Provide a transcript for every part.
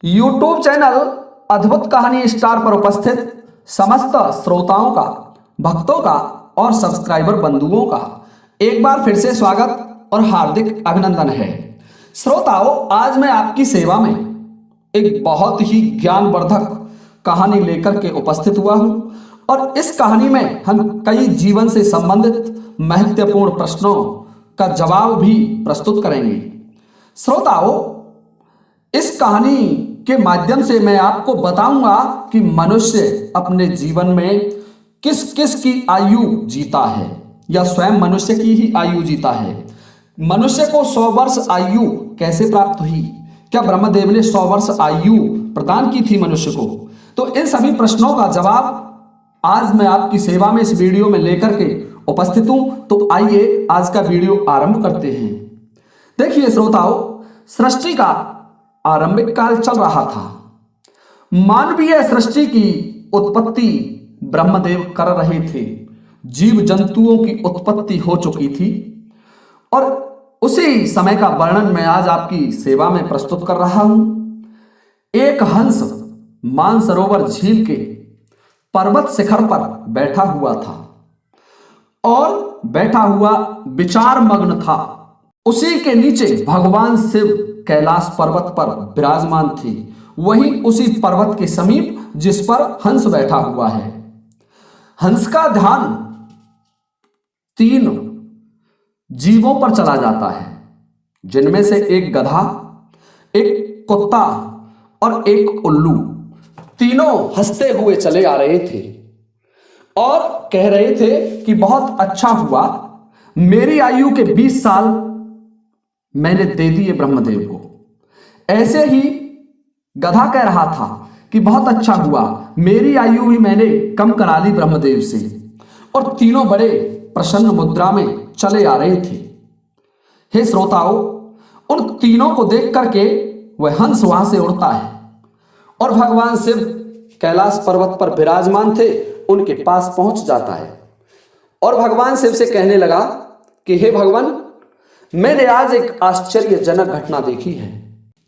YouTube channel अद्भुत कहानी star पर उपस्थित समस्त श्रोताओं का, भक्तों का और सब्सक्राइबर बंधुओं का एक बार फिर से स्वागत और हार्दिक अभिनंदन है। श्रोताओं, आज मैं आपकी सेवा में एक बहुत ही ज्ञानवर्धक कहानी लेकर के उपस्थित हुआ हूं और इस कहानी में हम कई जीवन से संबंधित महत्वपूर्ण प्रश्नों का जवाब भी प्रस्तुत करेंगे। श्रोताओं, इस कहानी के माध्यम से मैं आपको बताऊंगा कि मनुष्य अपने जीवन में किस किस की आयु जीता है या स्वयं मनुष्य की ही आयु जीता है। मनुष्य को 100 वर्ष आयु कैसे प्राप्त हुई? क्या ब्रह्मदेव ने 100 वर्ष आयु प्रदान की थी मनुष्य को? तो इन सभी प्रश्नों का जवाब आज मैं आपकी सेवा में इस वीडियो में लेकर के उपस्थित हूं। तो आइए आज का वीडियो आरंभ करते हैं। देखिए श्रोताओं, सृष्टि का आरंभिक काल चल रहा था। मानवीय सृष्टि की उत्पत्ति ब्रह्मदेव कर रहे थे। जीव जंतुओं की उत्पत्ति हो चुकी थी और उसी समय का वर्णन मैं आज आपकी सेवा में प्रस्तुत कर रहा हूं। एक हंस मानसरोवर झील के पर्वत शिखर पर बैठा हुआ था और बैठा हुआ विचार मग्न था। उसी के नीचे भगवान शिव कैलाश पर्वत पर विराजमान थे। वहीं उसी पर्वत के समीप जिस पर हंस बैठा हुआ है, हंस का ध्यान 3 जीवों पर चला जाता है, जिनमें से एक गधा, एक कुत्ता और एक उल्लू। तीनों हंसते हुए चले आ रहे थे और कह रहे थे कि बहुत अच्छा हुआ, मेरी आयु के 20 साल मैंने दे दिए ब्रह्मदेव को। ऐसे ही गधा कह रहा था कि बहुत अच्छा हुआ, मेरी आयु भी मैंने कम करा ली ब्रह्मदेव से। और तीनों बड़े प्रसन्न मुद्रा में चले आ रहे थे। हे श्रोताओं, उन तीनों को देख करके वह हंस वहां से उड़ता है और भगवान शिव कैलाश पर्वत पर विराजमान थे, उनके पास पहुंच जाता है और भगवान शिव से कहने लगा कि हे भगवान, मैंने आज एक आश्चर्यजनक घटना देखी है।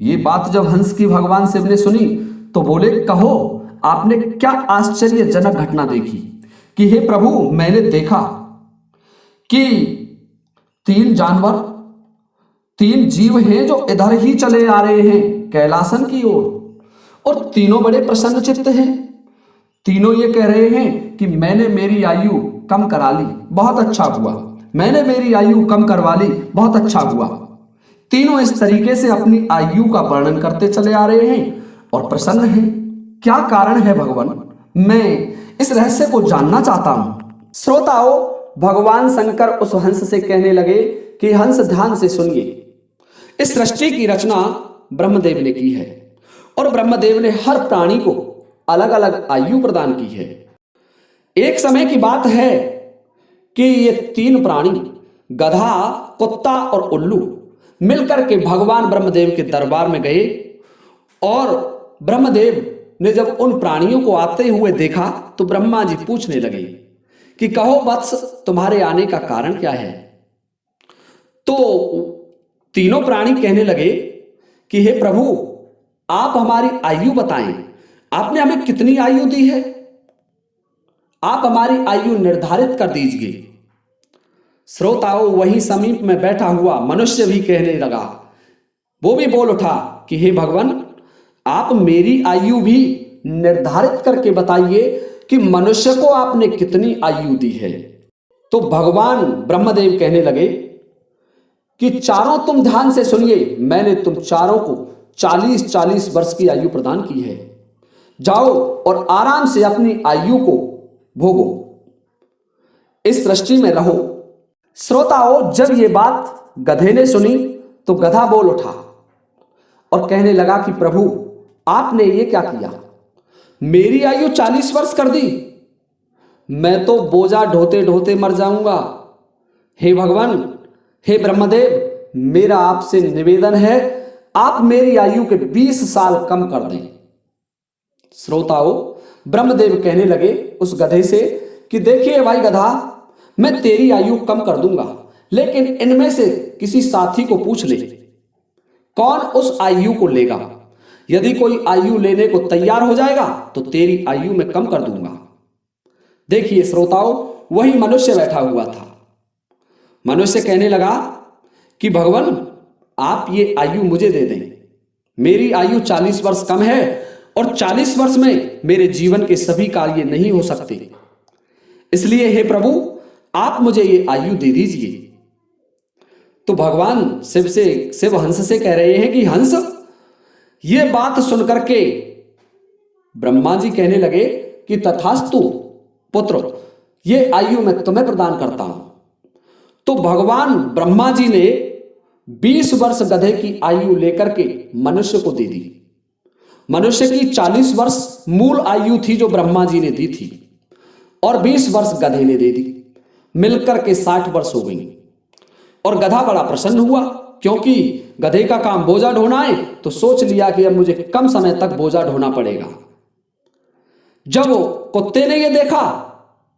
ये बात जब हंस की भगवान शिव ने सुनी तो बोले, कहो आपने क्या आश्चर्यजनक घटना देखी? कि हे प्रभु, मैंने देखा कि 3 जानवर, 3 जीव हैं जो इधर ही चले आ रहे हैं कैलासन की ओर और तीनों बड़े प्रसन्न चित्त हैं। तीनों ये कह रहे हैं कि मैंने मेरी आयु कम करा ली, बहुत अच्छा हुआ, मैंने मेरी आयु कम करवा ली, बहुत अच्छा हुआ। तीनों इस तरीके से अपनी आयु का वर्णन करते चले आ रहे हैं और प्रसन्न हैं। क्या कारण है भगवान? मैं इस रहस्य को जानना चाहता हूं। श्रोताओं, भगवान शंकर उस हंस से कहने लगे कि हंस, ध्यान से सुनिए। इस सृष्टि की रचना ब्रह्मदेव ने की है और ब्रह्मदेव ने हर प्राणी को अलग अलग आयु प्रदान की है। एक समय की बात है कि ये 3 प्राणी, गधा, कुत्ता और उल्लू, मिलकर के भगवान ब्रह्मदेव के दरबार में गए और ब्रह्मदेव ने जब उन प्राणियों को आते हुए देखा तो ब्रह्मा जी पूछने लगे कि कहो वत्स, तुम्हारे आने का कारण क्या है? तो तीनों प्राणी कहने लगे कि हे प्रभु, आप हमारी आयु बताएं, आपने हमें कितनी आयु दी है? आप हमारी आयु निर्धारित कर दीजिए। श्रोताओं, वही समीप में बैठा हुआ मनुष्य भी कहने लगा, वो भी बोल उठा कि हे भगवान, आप मेरी आयु भी निर्धारित करके बताइए कि मनुष्य को आपने कितनी आयु दी है। तो भगवान ब्रह्मदेव कहने लगे कि चारों तुम ध्यान से सुनिए, मैंने तुम चारों को 40-40 वर्ष की आयु प्रदान की है। जाओ और आराम से अपनी आयु को भोगो, इस सृष्टि में रहो। श्रोताओं, जब ये बात गधे ने सुनी तो गधा बोल उठा और कहने लगा कि प्रभु, आपने ये क्या किया? मेरी आयु 40 वर्ष कर दी, मैं तो बोझा ढोते ढोते मर जाऊंगा। हे भगवान, हे ब्रह्मदेव, मेरा आपसे निवेदन है, आप मेरी आयु के 20 साल कम कर दें। श्रोताओं, ब्रह्मदेव कहने लगे उस गधे से कि देखिए भाई गधा, मैं तेरी आयु कम कर दूंगा, लेकिन इनमें से किसी साथी को पूछ ले, कौन उस आयु को लेगा। यदि कोई आयु लेने को तैयार हो जाएगा तो तेरी आयु में कम कर दूंगा। देखिए श्रोताओं, वही मनुष्य बैठा हुआ था। मनुष्य कहने लगा कि भगवान, आप ये आयु मुझे दे दें। मेरी आयु 40 वर्ष कम है और 40 वर्ष में मेरे जीवन के सभी कार्य नहीं हो सकते, इसलिए हे प्रभु, आप मुझे ये आयु दे दीजिए। तो भगवान शिव हंस से कह रहे हैं कि हंस, ये बात सुनकर के ब्रह्मा जी कहने लगे कि तथास्तु पुत्र, ये आयु मैं तुम्हें प्रदान करता हूं। तो भगवान ब्रह्मा जी ने 20 वर्ष गधे की आयु लेकर के मनुष्य को दे दी। मनुष्य की 40 वर्ष मूल आयु थी जो ब्रह्मा जी ने दी थी, और 20 वर्ष गधे ने दे दी। मिलकर के 60 वर्ष हो गई। और गधा बड़ा प्रसन्न हुआ, क्योंकि गधे का काम बोझा ढोना है, तो सोच लिया कि अब मुझे कम समय तक बोझा ढोना पड़ेगा। जब कुत्ते ने यह देखा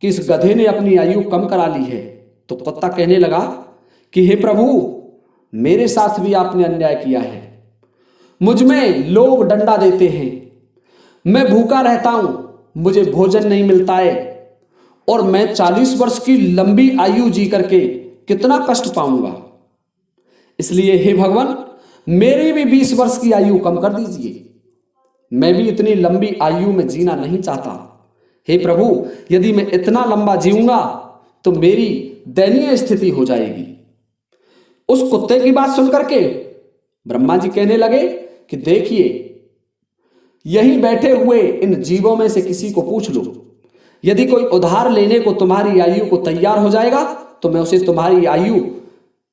कि इस गधे ने अपनी आयु कम करा ली है, तो कुत्ता कहने लगा कि हे प्रभु, मेरे साथ भी आपने अन्याय किया है। मुझ में लोग डंडा देते हैं, मैं भूखा रहता हूं, मुझे भोजन नहीं मिलता है, और मैं 40 वर्ष की लंबी आयु जी करके कितना कष्ट पाऊंगा। इसलिए हे भगवान, मेरी भी 20 वर्ष की आयु कम कर दीजिए। मैं भी इतनी लंबी आयु में जीना नहीं चाहता। हे प्रभु, यदि मैं इतना लंबा जीऊंगा तो मेरी दयनीय स्थिति हो जाएगी। उस कुत्ते की बात सुनकर के ब्रह्मा जी कहने लगे कि देखिए, यहीं बैठे हुए इन जीवों में से किसी को पूछ लो, यदि कोई उधार लेने को तुम्हारी आयु को तैयार हो जाएगा तो मैं उसे तुम्हारी आयु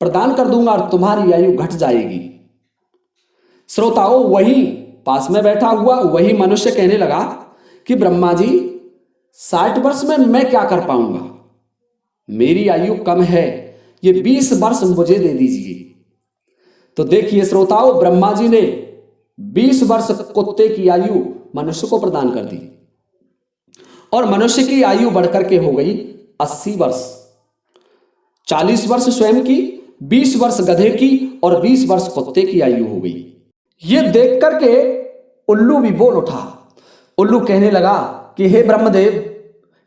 प्रदान कर दूंगा और तुम्हारी आयु घट जाएगी। श्रोताओं, वही पास में बैठा हुआ वही मनुष्य कहने लगा कि ब्रह्मा जी, 60 वर्ष में मैं क्या कर पाऊंगा, मेरी आयु कम है, ये 20 वर्ष मुझे दे दीजिए। तो देखिए श्रोताओं, ब्रह्मा जी ने 20 वर्ष कुत्ते की आयु मनुष्य को प्रदान कर दी, और मनुष्य की आयु बढ़कर के हो गई 80 वर्ष। 40 वर्ष स्वयं की, 20 वर्ष गधे की और 20 वर्ष कुत्ते की आयु हो गई। ये देख करके उल्लू भी बोल उठा। उल्लू कहने लगा कि हे ब्रह्मदेव,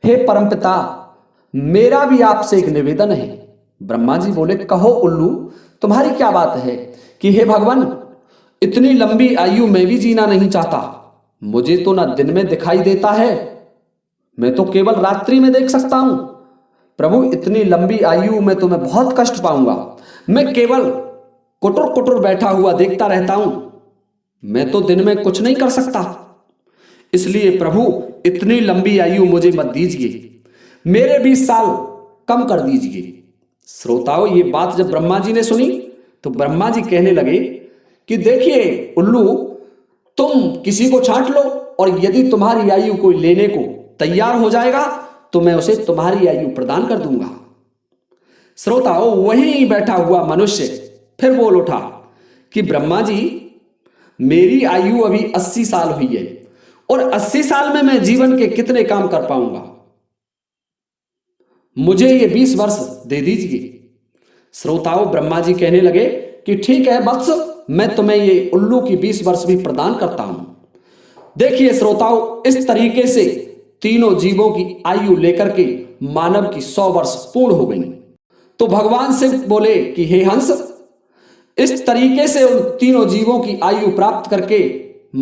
हे परमपिता, मेरा भी आपसे एक निवेदन है। ब्रह्मा जी बोले, कहो उल्लू, तुम्हारी क्या बात है? कि हे भगवान, इतनी लंबी आयु मैं भी जीना नहीं चाहता। मुझे तो ना दिन में दिखाई देता है, मैं तो केवल रात्रि में देख सकता हूं। प्रभु, इतनी लंबी आयु में तो मैं बहुत कष्ट पाऊंगा। मैं केवल कुटुर कुटुर बैठा हुआ देखता रहता हूं, मैं तो दिन में कुछ नहीं कर सकता। इसलिए प्रभु, इतनी लंबी आयु मुझे मत दीजिए, मेरे 20 साल कम कर दीजिए। श्रोताओं, ये बात जब ब्रह्मा जी ने सुनी तो ब्रह्मा जी कहने लगे कि देखिए उल्लू, तुम किसी को छांट लो, और यदि तुम्हारी आयु कोई लेने को तैयार हो जाएगा तो मैं उसे तुम्हारी आयु प्रदान कर दूंगा। श्रोताओं, वहीं बैठा हुआ मनुष्य फिर बोल उठा कि ब्रह्मा जी, मेरी आयु अभी 80 साल हुई है, और 80 साल में मैं जीवन के कितने काम कर पाऊंगा, मुझे ये 20 वर्ष दे दीजिए। श्रोताओं, ब्रह्मा जी कहने लगे कि ठीक है वत्स, मैं तुम्हें ये उल्लू की 20 वर्ष भी प्रदान करता हूं। देखिए श्रोताओं, इस तरीके से तीनों जीवों की आयु लेकर के मानव की 100 वर्ष पूर्ण हो गई। तो भगवान शिव बोले कि हे हंस, इस तरीके से उन तीनों जीवों की आयु प्राप्त करके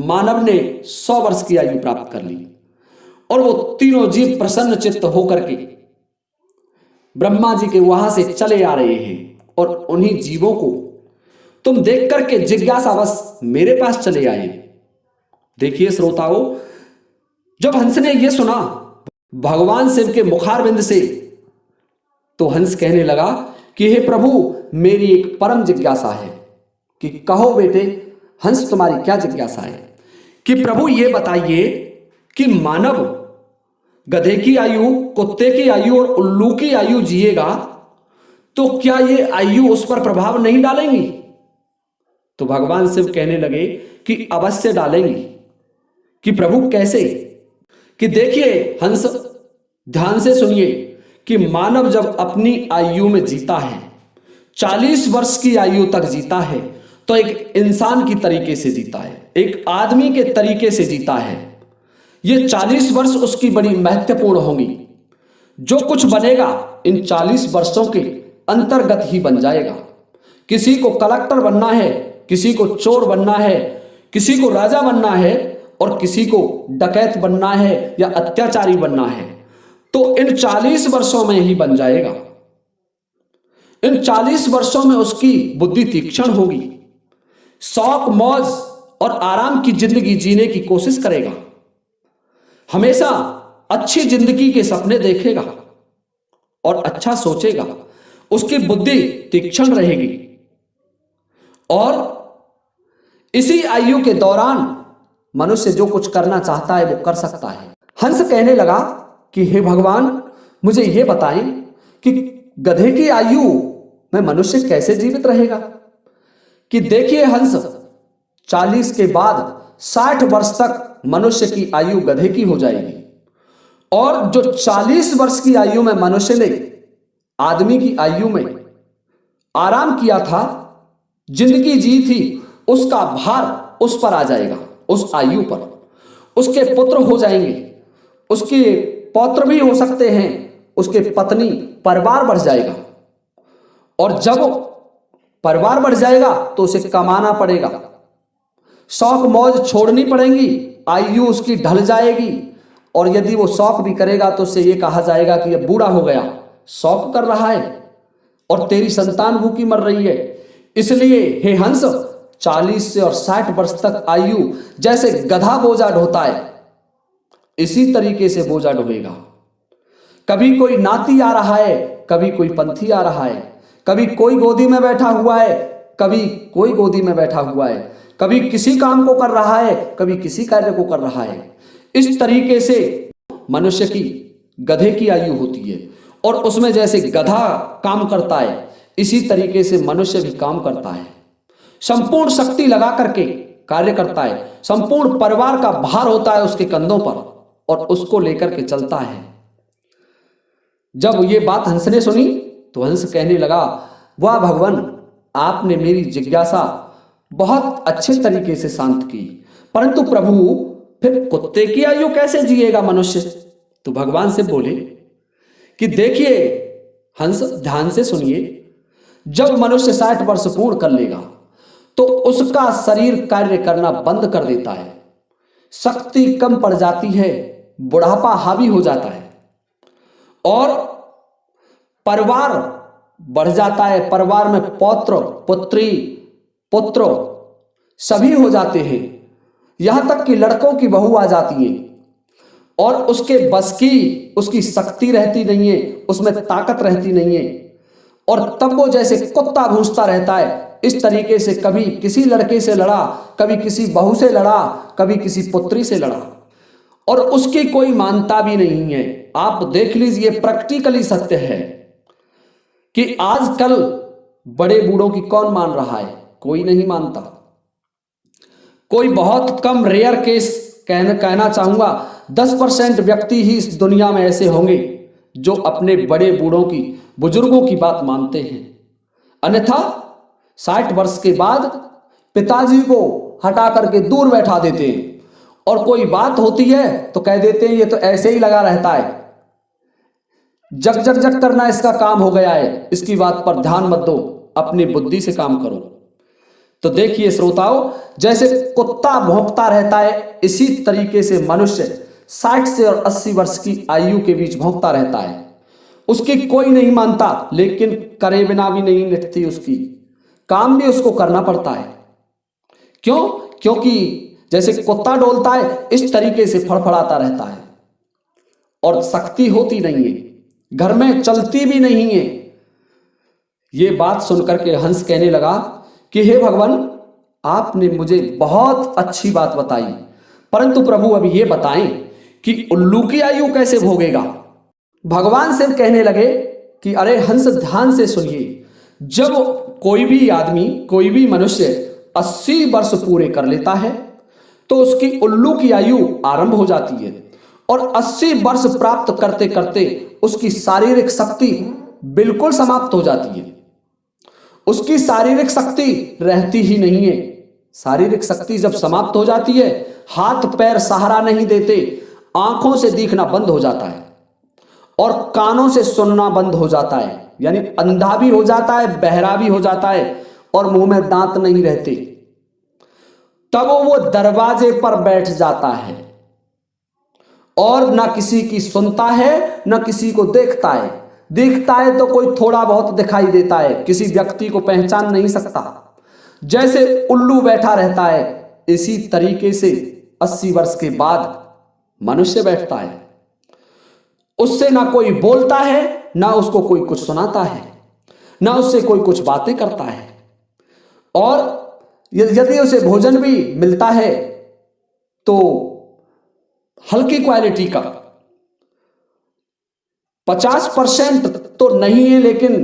मानव ने 100 वर्ष की आयु प्राप्त कर ली, और वो तीनों जीव प्रसन्न चित्त होकर के ब्रह्मा जी के वहां से चले आ रहे हैं। और उन्हीं जीवों को तुम देख करके जिज्ञासावश मेरे पास चले आए। देखिए श्रोताओं, जब हंस ने यह सुना भगवान शिव के मुखारविंद से, तो हंस कहने लगा कि हे प्रभु, मेरी एक परम जिज्ञासा है। कि कहो बेटे हंस, तुम्हारी क्या जिज्ञासा है? कि प्रभु ये बताइए कि मानव गधे की आयु, कुत्ते की आयु और उल्लू की आयु जिएगा तो क्या ये आयु उस पर प्रभाव नहीं डालेंगी? तो भगवान शिव कहने लगे कि अवश्य डालेंगी। कि प्रभु कैसे? कि देखिए हंस, ध्यान से सुनिए कि मानव जब अपनी आयु में जीता है, 40 वर्ष की आयु तक जीता है, तो एक इंसान की तरीके से जीता है, एक आदमी के तरीके से जीता है। ये 40 वर्ष उसकी बड़ी महत्वपूर्ण होंगी। जो कुछ बनेगा इन 40 वर्षों के अंतर्गत ही बन जाएगा। किसी को कलेक्टर बनना है, किसी को चोर बनना है, किसी को राजा बनना है और किसी को डकैत बनना है या अत्याचारी बनना है, तो इन 40 वर्षों में ही बन जाएगा। इन 40 वर्षों में उसकी बुद्धि तीक्ष्ण होगी, शौक मौज और आराम की जिंदगी जीने की कोशिश करेगा, हमेशा अच्छी जिंदगी के सपने देखेगा और अच्छा सोचेगा। उसकी बुद्धि तीक्ष्ण रहेगी और इसी आयु के दौरान मनुष्य जो कुछ करना चाहता है वो कर सकता है। हंस कहने लगा कि हे भगवान, मुझे ये बताएं कि गधे की आयु में मनुष्य कैसे जीवित रहेगा। कि देखिए हंस, 40 के बाद 60 वर्ष तक मनुष्य की आयु गधे की हो जाएगी और जो 40 वर्ष की आयु में मनुष्य ने आदमी की आयु में आराम किया था, जिंदगी जी थी, उसका भार उस पर आ जाएगा, उस आयु पर। उसके पुत्र हो जाएंगे, उसके पौत्र भी हो सकते हैं, उसके पत्नी, परिवार बढ़ जाएगा। और जब परिवार बढ़ जाएगा तो उसे कमाना पड़ेगा, शौक मौज छोड़नी पड़ेंगी, आयु उसकी ढल जाएगी। और यदि वो शौक भी करेगा तो उसे ये कहा जाएगा कि ये बूढ़ा हो गया, शौक कर रहा है और तेरी संतान भूखी मर रही है। इसलिए हे हंस, 40 से और 60 वर्ष तक आयु जैसे गधा बोझा ढोता है, इसी तरीके से बोझा ढोएगा। कभी कोई नाती आ रहा है, कभी कोई पंथी आ रहा है, कभी कोई गोदी में बैठा हुआ है, कभी कोई गोदी में बैठा हुआ है, कभी किसी काम को कर रहा है, कभी किसी कार्य को कर रहा है। इस तरीके से मनुष्य की गधे की आयु होती है और उसमें जैसे गधा काम करता है, इसी तरीके से मनुष्य भी काम करता है, संपूर्ण शक्ति लगा करके कार्य करता है, संपूर्ण परिवार का भार होता है उसके कंधों पर और उसको लेकर के चलता है। जब ये बात हंस ने सुनी तो हंस कहने लगा, वाह भगवान, आपने मेरी जिज्ञासा बहुत अच्छे तरीके से शांत की, परंतु प्रभु फिर कुत्ते की आयु कैसे जिएगा मनुष्य। तो भगवान से बोले कि देखिए हंस, ध्यान से सुनिए, जब मनुष्य 60 वर्ष पूर्ण कर लेगा तो उसका शरीर कार्य करना बंद कर देता है, शक्ति कम पड़ जाती है, बुढ़ापा हावी हो जाता है और परिवार बढ़ जाता है। परिवार में पौत्र, पुत्री, पुत्र सभी हो जाते हैं, यहां तक कि लड़कों की बहू आ जाती है और उसके बस की, उसकी शक्ति रहती नहीं है, उसमें ताकत रहती नहीं है और तब वो जैसे कुत्ता भूंसता रहता है। इस तरीके से कभी किसी लड़के से लड़ा, कभी किसी बहू से लड़ा, कभी किसी पुत्री से लड़ा और उसकी कोई मानता भी नहीं है। आप देख लीजिए, प्रैक्टिकली सत्य है कि आजकल बड़े बूढ़ों की कौन मान रहा है, कोई नहीं मानता। कोई बहुत कम रेयर केस कहना चाहूंगा, 10% व्यक्ति ही इस दुनिया में ऐसे होंगे जो अपने बड़े बूढ़ों की, बुजुर्गों की बात मानते हैं। अन्यथा 60 वर्ष के बाद पिताजी को हटा करके दूर बैठा देते हैं और कोई बात होती है तो कह देते हैं ये तो ऐसे ही लगा रहता है, जग जग जग करना इसका काम हो गया है, इसकी बात पर ध्यान मत दो, अपनी बुद्धि से काम करो। तो देखिए श्रोताओं, जैसे कुत्ता भौंकता रहता है, इसी तरीके से मनुष्य 60 से और 80 वर्ष की आयु के बीच भौंकता रहता है। उसकी कोई नहीं मानता, लेकिन करे बिना भी नहीं निकलती उसकी, काम भी उसको करना पड़ता है। क्यों? क्योंकि जैसे कुत्ता डोलता है, इस तरीके से फड़फड़ाता रहता है और शक्ति होती नहीं है, घर में चलती भी नहीं है। ये बात सुनकर के हंस कहने लगा कि हे भगवान, आपने मुझे बहुत अच्छी बात बताई, परंतु प्रभु अभी ये बताएं कि उल्लू की आयु कैसे भोगेगा। भगवान से कहने लगे कि अरे हंस, ध्यान से सुनिए, जब कोई भी आदमी, कोई भी मनुष्य 80 वर्ष पूरे कर लेता है तो उसकी उल्लू की आयु आरंभ हो जाती है और 80 वर्ष प्राप्त करते करते उसकी शारीरिक शक्ति बिल्कुल समाप्त हो जाती है। उसकी शारीरिक शक्ति रहती ही नहीं है। शारीरिक शक्ति जब समाप्त हो जाती है, हाथ पैर सहारा नहीं देते, आंखों से दिखना बंद हो जाता है और कानों से सुनना बंद हो जाता है, यानी अंधा भी हो जाता है, बहरा भी हो जाता है और मुंह में दांत नहीं रहते। तब वो दरवाजे पर बैठ जाता है और ना किसी की सुनता है, ना किसी को देखता है। दिखता है तो कोई थोड़ा बहुत दिखाई देता है, किसी व्यक्ति को पहचान नहीं सकता। जैसे उल्लू बैठा रहता है, इसी तरीके से 80 वर्ष के बाद मनुष्य बैठता है। उससे ना कोई बोलता है, ना उसको कोई कुछ सुनाता है, ना उससे कोई कुछ बातें करता है। और यदि उसे भोजन भी मिलता है तो हल्की क्वालिटी का, 50% तो नहीं है, लेकिन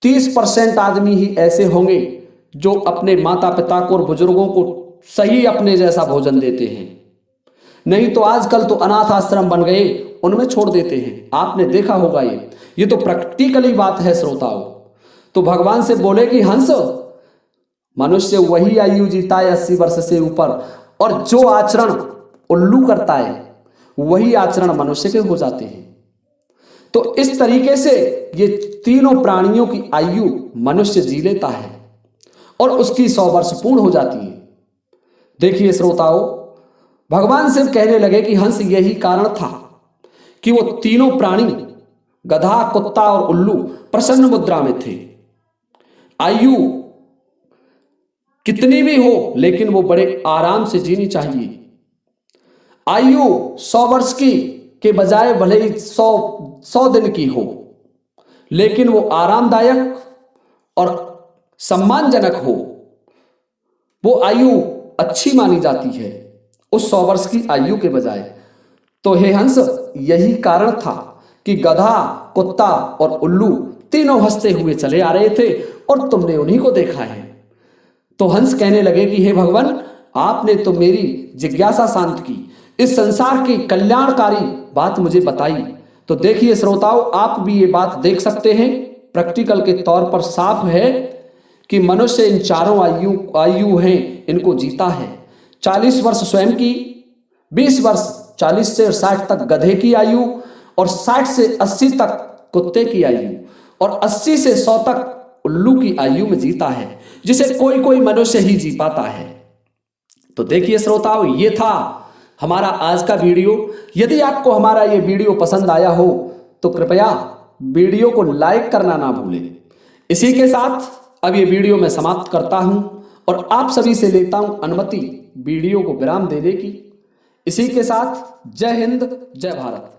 30% आदमी ही ऐसे होंगे जो अपने माता पिता को और बुजुर्गों को सही अपने जैसा भोजन देते हैं। नहीं तो आजकल तो अनाथ आश्रम बन गए, उनमें छोड़ देते हैं। आपने देखा होगा, ये तो प्रैक्टिकली बात है श्रोताओं। तो भगवान से बोले कि हंस, मनुष्य वही आयु जीता है 80 वर्ष से ऊपर, और जो आचरण उल्लू करता है वही आचरण मनुष्य के हो जाते हैं। तो इस तरीके से ये तीनों प्राणियों की आयु मनुष्य जी लेता है और उसकी 100 वर्ष पूर्ण हो जाती है। देखिए श्रोताओं, भगवान शिव कहने लगे कि हंस, यही कारण था कि वो तीनों प्राणी गधा, कुत्ता और उल्लू प्रसन्न मुद्रा में थे। आयु कितनी भी हो, लेकिन वो बड़े आराम से जीनी चाहिए। आयु 100 वर्ष की के बजाय भले ही 100 दिन की हो, लेकिन वो आरामदायक और सम्मानजनक हो, वो आयु अच्छी मानी जाती है उस 100 वर्ष की आयु के बजाय। तो हे हंस, यही कारण था कि गधा, कुत्ता और उल्लू तीनों हंसते हुए चले आ रहे थे और तुमने उन्हीं को देखा है। तो हंस कहने लगे कि हे भगवान, आपने तो मेरी जिज्ञासा शांत की, इस संसार की कल्याणकारी बात मुझे बताई। तो देखिए श्रोताओं, आप भी ये बात देख सकते हैं, प्रैक्टिकल के तौर पर साफ है कि मनुष्य इन चारों आयु हैं, इनको जीता है। 40 वर्ष स्वयं की, 20 वर्ष 40 से 60 तक गधे की आयु, और 60 से 80 तक कुत्ते की आयु, और 80 से 100 तक उल्लू की आयु में जीता है, जिसे कोई कोई मनुष्य ही जी पाता है। तो देखिए श्रोताओं, ये था हमारा आज का वीडियो। यदि आपको हमारा ये वीडियो पसंद आया हो तो कृपया वीडियो को लाइक करना ना भूलें। इसी के साथ अब ये वीडियो मैं समाप्त करता हूं और आप सभी से लेता हूं अनुमति वीडियो को विराम देने की। इसी के साथ जय हिंद, जय भारत।